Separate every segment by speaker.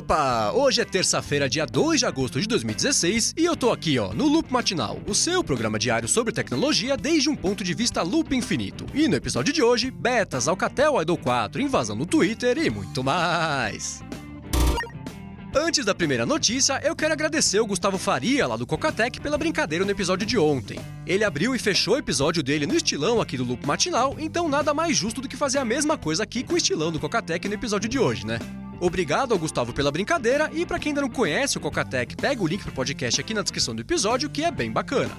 Speaker 1: Opa! Hoje é terça-feira, dia 2 de agosto de 2016 e eu tô aqui, no Loop Matinal, o seu programa diário sobre tecnologia desde um ponto de vista loop infinito. E no episódio de hoje, betas, Alcatel Idol 4, invasão no Twitter e muito mais. Antes da primeira notícia, eu quero agradecer o Gustavo Faria, lá do Cocatec, pela brincadeira no episódio de ontem. Ele abriu e fechou o episódio dele no estilão aqui do Loop Matinal, então nada mais justo do que fazer a mesma coisa aqui com o estilão do Cocatec no episódio de hoje, né? Obrigado ao Gustavo pela brincadeira e pra quem ainda não conhece o Cocatec, pega o link pro podcast aqui na descrição do episódio, que é bem bacana.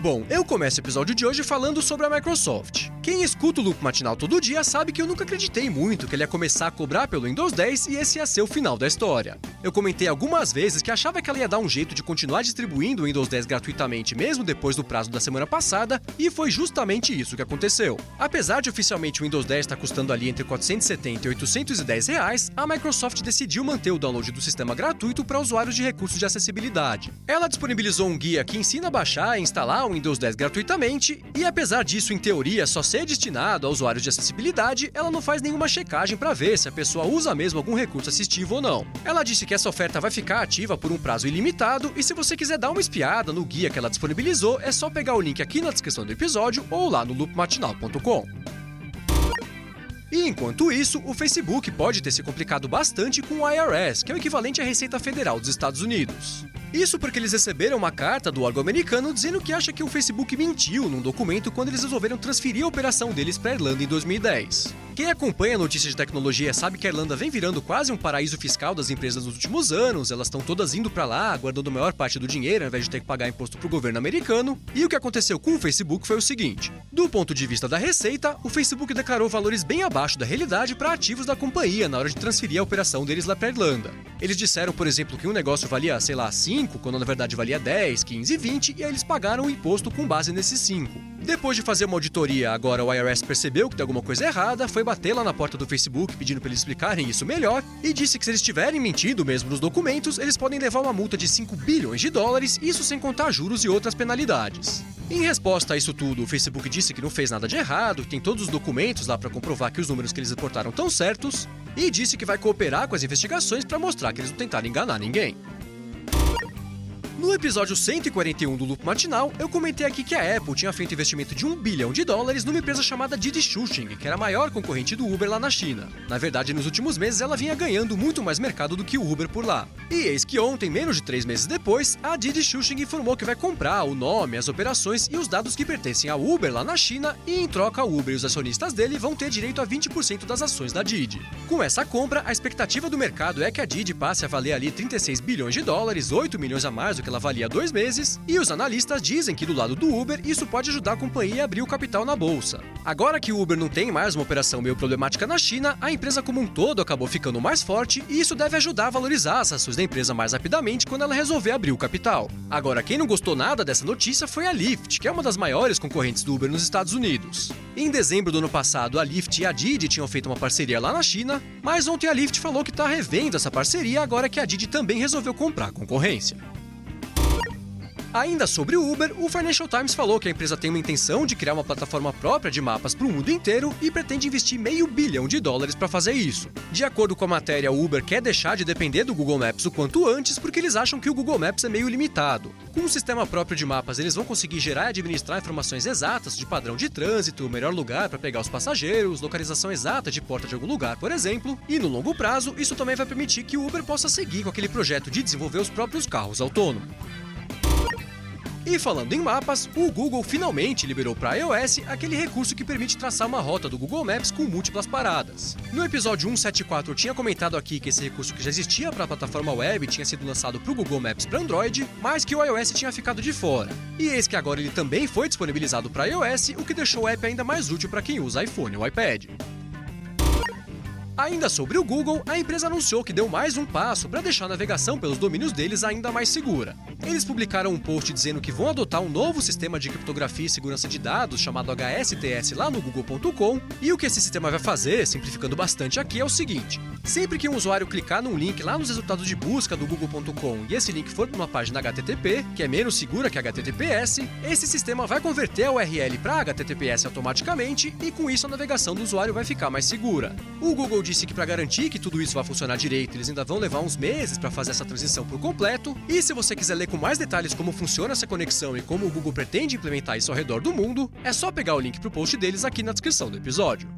Speaker 1: Bom, eu começo o episódio de hoje falando sobre a Microsoft. Quem escuta o Loop Matinal todo dia sabe que eu nunca acreditei muito que ele ia começar a cobrar pelo Windows 10 e esse ia ser o final da história. Eu comentei algumas vezes que achava que ela ia dar um jeito de continuar distribuindo o Windows 10 gratuitamente mesmo depois do prazo da semana passada, e foi justamente isso que aconteceu. Apesar de oficialmente o Windows 10 estar custando ali entre 470 e 810 reais, a Microsoft decidiu manter o download do sistema gratuito para usuários de recursos de acessibilidade. Ela disponibilizou um guia que ensina a baixar e instalar o Windows 10 gratuitamente, e apesar disso, em teoria, só ser destinado a usuários de acessibilidade, ela não faz nenhuma checagem para ver se a pessoa usa mesmo algum recurso assistivo ou não. Ela disse que essa oferta vai ficar ativa por um prazo ilimitado, e se você quiser dar uma espiada no guia que ela disponibilizou, é só pegar o link aqui na descrição do episódio ou lá no loopmatinal.com. E enquanto isso, o Facebook pode ter se complicado bastante com o IRS, que é o equivalente à Receita Federal dos Estados Unidos. Isso porque eles receberam uma carta do órgão americano dizendo que acha que o Facebook mentiu num documento quando eles resolveram transferir a operação deles para a Irlanda em 2010. Quem acompanha notícias de tecnologia sabe que a Irlanda vem virando quase um paraíso fiscal das empresas nos últimos anos, elas estão todas indo para lá, guardando a maior parte do dinheiro ao invés de ter que pagar imposto para o governo americano, e o que aconteceu com o Facebook foi o seguinte: do ponto de vista da receita, o Facebook declarou valores bem abaixo da realidade para ativos da companhia na hora de transferir a operação deles lá para a Irlanda. Eles disseram, por exemplo, que um negócio valia, 5, quando na verdade valia 10, 15 e 20, e aí eles pagaram o imposto com base nesses 5. Depois de fazer uma auditoria, agora o IRS percebeu que tem alguma coisa errada, foi bater lá na porta do Facebook pedindo para eles explicarem isso melhor, e disse que se eles tiverem mentido mesmo nos documentos, eles podem levar uma multa de 5 bilhões de dólares, isso sem contar juros e outras penalidades. Em resposta a isso tudo, o Facebook disse que não fez nada de errado, que tem todos os documentos lá para comprovar que os números que eles reportaram estão certos, e disse que vai cooperar com as investigações para mostrar que eles não tentaram enganar ninguém. No episódio 141 do Loop Matinal, eu comentei aqui que a Apple tinha feito investimento de 1 bilhão de dólares numa empresa chamada Didi Chuxing, que era a maior concorrente do Uber lá na China. Na verdade, nos últimos meses ela vinha ganhando muito mais mercado do que o Uber por lá. E eis que ontem, menos de 3 meses depois, a Didi Chuxing informou que vai comprar o nome, as operações e os dados que pertencem ao Uber lá na China, e em troca o Uber e os acionistas dele vão ter direito a 20% das ações da Didi. Com essa compra, a expectativa do mercado é que a Didi passe a valer ali 36 bilhões de dólares, 8 milhões a mais do que ela valia há 2 meses, e os analistas dizem que do lado do Uber isso pode ajudar a companhia a abrir o capital na bolsa. Agora que o Uber não tem mais uma operação meio problemática na China, a empresa como um todo acabou ficando mais forte e isso deve ajudar a valorizar as ações da empresa mais rapidamente quando ela resolver abrir o capital. Agora, quem não gostou nada dessa notícia foi a Lyft, que é uma das maiores concorrentes do Uber nos Estados Unidos. Em dezembro do ano passado, a Lyft e a Didi tinham feito uma parceria lá na China, mas ontem a Lyft falou que está revendo essa parceria agora que a Didi também resolveu comprar a concorrência. Ainda sobre o Uber, o Financial Times falou que a empresa tem uma intenção de criar uma plataforma própria de mapas para o mundo inteiro e pretende investir $500 milhão para fazer isso. De acordo com a matéria, o Uber quer deixar de depender do Google Maps o quanto antes porque eles acham que o Google Maps é meio limitado. Com um sistema próprio de mapas, eles vão conseguir gerar e administrar informações exatas de padrão de trânsito, o melhor lugar para pegar os passageiros, localização exata de porta de algum lugar, por exemplo, e no longo prazo, isso também vai permitir que o Uber possa seguir com aquele projeto de desenvolver os próprios carros autônomos. E falando em mapas, o Google finalmente liberou para iOS aquele recurso que permite traçar uma rota do Google Maps com múltiplas paradas. No episódio 174 eu tinha comentado aqui que esse recurso que já existia para a plataforma web tinha sido lançado para o Google Maps para Android, mas que o iOS tinha ficado de fora. E eis que agora ele também foi disponibilizado para iOS, o que deixou o app ainda mais útil para quem usa iPhone ou iPad. Ainda sobre o Google, a empresa anunciou que deu mais um passo para deixar a navegação pelos domínios deles ainda mais segura. Eles publicaram um post dizendo que vão adotar um novo sistema de criptografia e segurança de dados chamado HSTS lá no google.com, e o que esse sistema vai fazer, simplificando bastante aqui, é o seguinte: sempre que um usuário clicar num link lá nos resultados de busca do google.com e esse link for para uma página HTTP, que é menos segura que HTTPS, esse sistema vai converter a URL para HTTPS automaticamente e com isso a navegação do usuário vai ficar mais segura. O Google disse que para garantir que tudo isso vai funcionar direito, eles ainda vão levar uns meses para fazer essa transição por completo. E se você quiser ler com mais detalhes como funciona essa conexão e como o Google pretende implementar isso ao redor do mundo, é só pegar o link pro post deles aqui na descrição do episódio.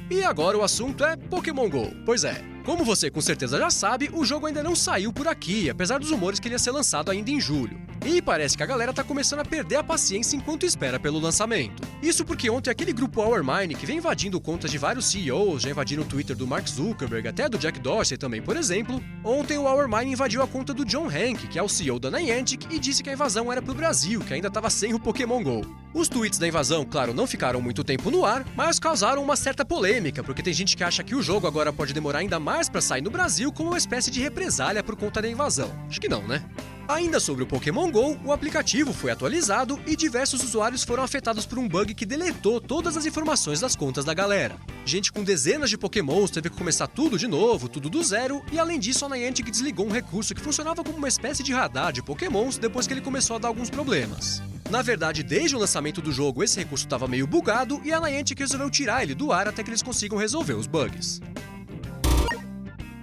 Speaker 1: E agora o assunto é Pokémon GO. Pois é, como você com certeza já sabe, o jogo ainda não saiu por aqui, apesar dos rumores que ele ia ser lançado ainda em julho. E parece que a galera tá começando a perder a paciência enquanto espera pelo lançamento. Isso porque ontem aquele grupo Hourmine, que vem invadindo contas de vários CEOs, já invadiram o Twitter do Mark Zuckerberg, até do Jack Dorsey também, por exemplo, ontem o Hourmine invadiu a conta do John Hank, que é o CEO da Niantic, e disse que a invasão era pro Brasil, que ainda tava sem o Pokémon GO. Os tweets da invasão, claro, não ficaram muito tempo no ar, mas causaram uma certa polêmica, porque tem gente que acha que o jogo agora pode demorar ainda mais pra sair no Brasil como uma espécie de represália por conta da invasão. Acho que não, né? Ainda sobre o Pokémon GO, o aplicativo foi atualizado e diversos usuários foram afetados por um bug que deletou todas as informações das contas da galera. Gente com dezenas de Pokémons teve que começar tudo de novo, tudo do zero, e além disso a Niantic desligou um recurso que funcionava como uma espécie de radar de Pokémons depois que ele começou a dar alguns problemas. Na verdade, desde o lançamento do jogo, esse recurso estava meio bugado e a Niantic resolveu tirar ele do ar até que eles consigam resolver os bugs.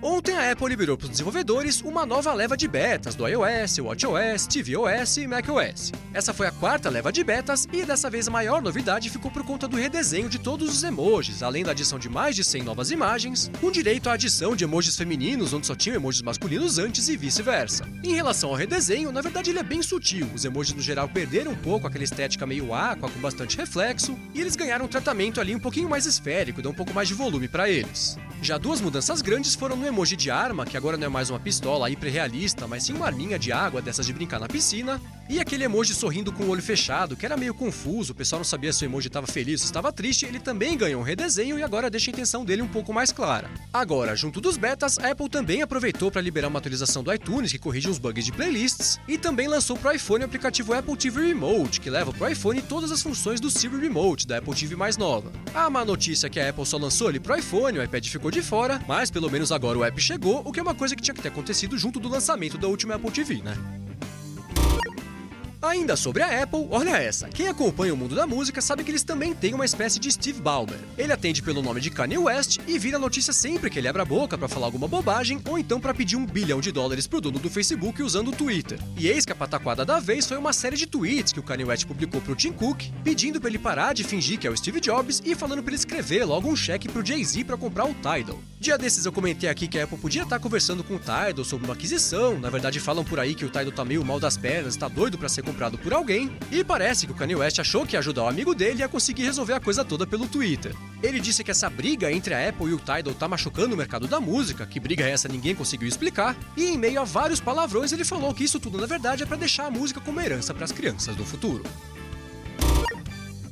Speaker 1: Ontem a Apple liberou para os desenvolvedores uma nova leva de betas do iOS, WatchOS, tvOS e macOS. Essa foi a quarta leva de betas e dessa vez a maior novidade ficou por conta do redesenho de todos os emojis, além da adição de mais de 100 novas imagens, com direito à adição de emojis femininos onde só tinham emojis masculinos antes e vice-versa. Em relação ao redesenho, na verdade ele é bem sutil, os emojis no geral perderam um pouco aquela estética meio aqua com bastante reflexo, e eles ganharam um tratamento ali um pouquinho mais esférico, dá um pouco mais de volume para eles. Já duas mudanças grandes foram no emoji de arma, que agora não é mais uma pistola hiperrealista, mas sim uma arminha de água dessas de brincar na piscina, e aquele emoji sorrindo com o olho fechado, que era meio confuso, o pessoal não sabia se o emoji estava feliz ou estava triste, ele também ganhou um redesenho e agora deixa a intenção dele um pouco mais clara. Agora, junto dos betas, a Apple também aproveitou para liberar uma atualização do iTunes que corrige uns bugs de playlists, e também lançou para o iPhone o aplicativo Apple TV Remote, que leva para o iPhone todas as funções do Siri Remote da Apple TV mais nova. A má notícia é que a Apple só lançou ele para o iPhone, o iPad ficou de fora, mas pelo menos agora o app chegou, o que é uma coisa que tinha que ter acontecido junto do lançamento da última Apple TV, né? Ainda sobre a Apple, olha essa. Quem acompanha o mundo da música sabe que eles também têm uma espécie de Steve Ballmer. Ele atende pelo nome de Kanye West e vira notícia sempre que ele abre a boca pra falar alguma bobagem ou então pra pedir $1 bilhão pro dono do Facebook usando o Twitter. E eis que a pataquada da vez foi uma série de tweets que o Kanye West publicou pro Tim Cook, pedindo pra ele parar de fingir que é o Steve Jobs e falando pra ele escrever logo um cheque pro Jay-Z pra comprar o Tidal. Dia desses eu comentei aqui que a Apple podia estar conversando com o Tidal sobre uma aquisição, na verdade falam por aí que o Tidal tá meio mal das pernas, tá doido pra ser comprado por alguém, e parece que o Kanye West achou que ia ajudar o amigo dele a conseguir resolver a coisa toda pelo Twitter. Ele disse que essa briga entre a Apple e o Tidal tá machucando o mercado da música, que briga é essa ninguém conseguiu explicar, e em meio a vários palavrões ele falou que isso tudo na verdade é pra deixar a música como herança pras crianças do futuro.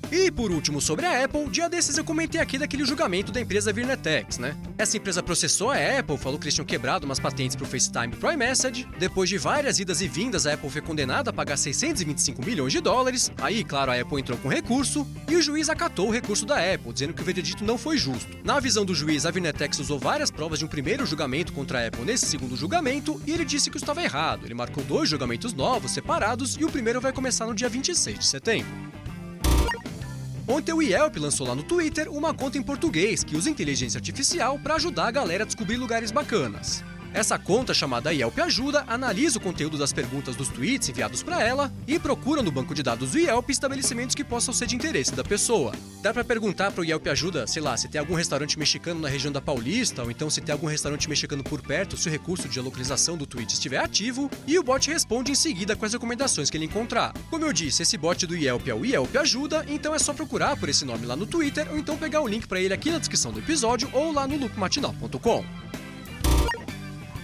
Speaker 1: E por último sobre a Apple, dia desses eu comentei aqui daquele julgamento da empresa Virnetex, né? Essa empresa processou a Apple, falou que eles tinham quebrado umas patentes pro FaceTime e pro iMessage. Depois de várias idas e vindas, a Apple foi condenada a pagar $625 milhões. Aí, claro, a Apple entrou com recurso, e o juiz acatou o recurso da Apple, dizendo que o veredito não foi justo. Na visão do juiz, a Virnetex usou várias provas de um primeiro julgamento contra a Apple nesse segundo julgamento, e ele disse que isso estava errado. Ele marcou 2 julgamentos novos, separados, e o primeiro vai começar no dia 26 de setembro. Ontem o Yelp lançou lá no Twitter uma conta em português que usa inteligência artificial para ajudar a galera a descobrir lugares bacanas. Essa conta, chamada Yelp Ajuda, analisa o conteúdo das perguntas dos tweets enviados para ela e procura no banco de dados do Yelp estabelecimentos que possam ser de interesse da pessoa. Dá para perguntar pro Yelp Ajuda, sei lá, se tem algum restaurante mexicano na região da Paulista, ou então se tem algum restaurante mexicano por perto, se o recurso de localização do tweet estiver ativo, e o bot responde em seguida com as recomendações que ele encontrar. Como eu disse, esse bot do Yelp é o Yelp Ajuda, então é só procurar por esse nome lá no Twitter, ou então pegar o link para ele aqui na descrição do episódio ou lá no loopmatinal.com.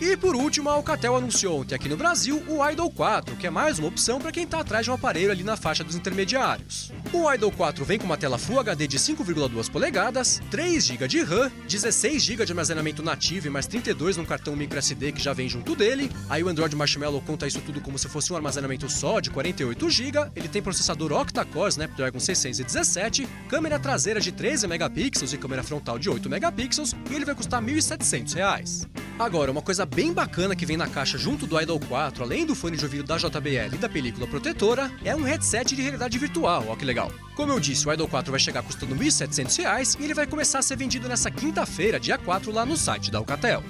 Speaker 1: E por último, a Alcatel anunciou ontem aqui no Brasil o Idol 4, que é mais uma opção para quem está atrás de um aparelho ali na faixa dos intermediários. O Idol 4 vem com uma tela Full HD de 5,2 polegadas, 3 GB de RAM, 16 GB de armazenamento nativo e mais 32 num cartão microSD que já vem junto dele. Aí o Android Marshmallow conta isso tudo como se fosse um armazenamento só de 48 GB. Ele tem processador octa-core Snapdragon 617, câmera traseira de 13 megapixels e câmera frontal de 8 megapixels, e ele vai custar R$ 1.700. Agora, uma coisa bem bacana que vem na caixa junto do Idol 4, além do fone de ouvido da JBL e da película protetora, é um headset de realidade virtual, ó que legal. Como eu disse, o Idol 4 vai chegar custando R$ 1.700 e ele vai começar a ser vendido nessa quinta-feira, dia 4, lá no site da Alcatel.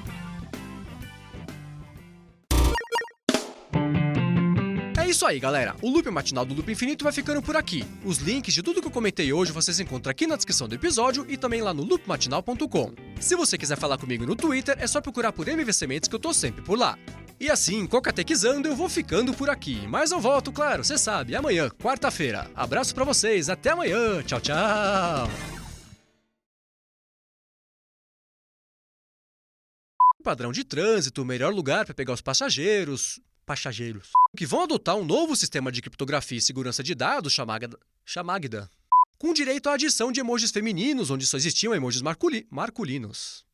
Speaker 1: É isso aí, galera. O Loop Matinal do Loop Infinito vai ficando por aqui. Os links de tudo que eu comentei hoje vocês encontram aqui na descrição do episódio e também lá no loopmatinal.com. Se você quiser falar comigo no Twitter, é só procurar por MVC Mendes que eu tô sempre por lá. E assim, cocatequizando, eu vou ficando por aqui. Mas eu volto, claro, você sabe, amanhã, quarta-feira. Abraço pra vocês, até amanhã. Tchau, tchau. Padrão de trânsito, melhor lugar para pegar os passageiros que vão adotar um novo sistema de criptografia e segurança de dados chamada com direito à adição de emojis femininos, onde só existiam emojis masculinos.